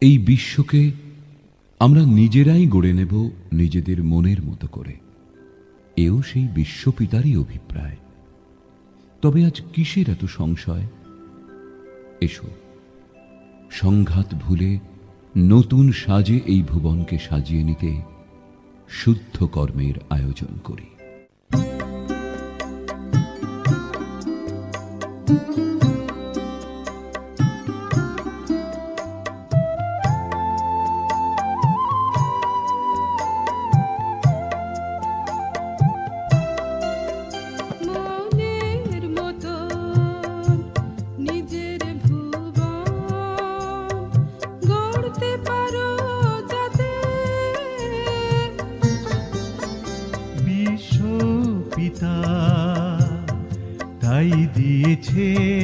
এই বিশ্বকে আমরা নিজেরাই গড়ে নেব নিজেদের মনের মতো করে, এও সেই বিশ্বপিতারই অভিপ্রায়। তবে আজ কিসের এত সংশয়? এসো সংঘাত ভুলে নতুন সাজে এই ভুবনকে সাজিয়ে নিতে শুদ্ধ কর্মের আয়োজন করি। তাই দিয়েছে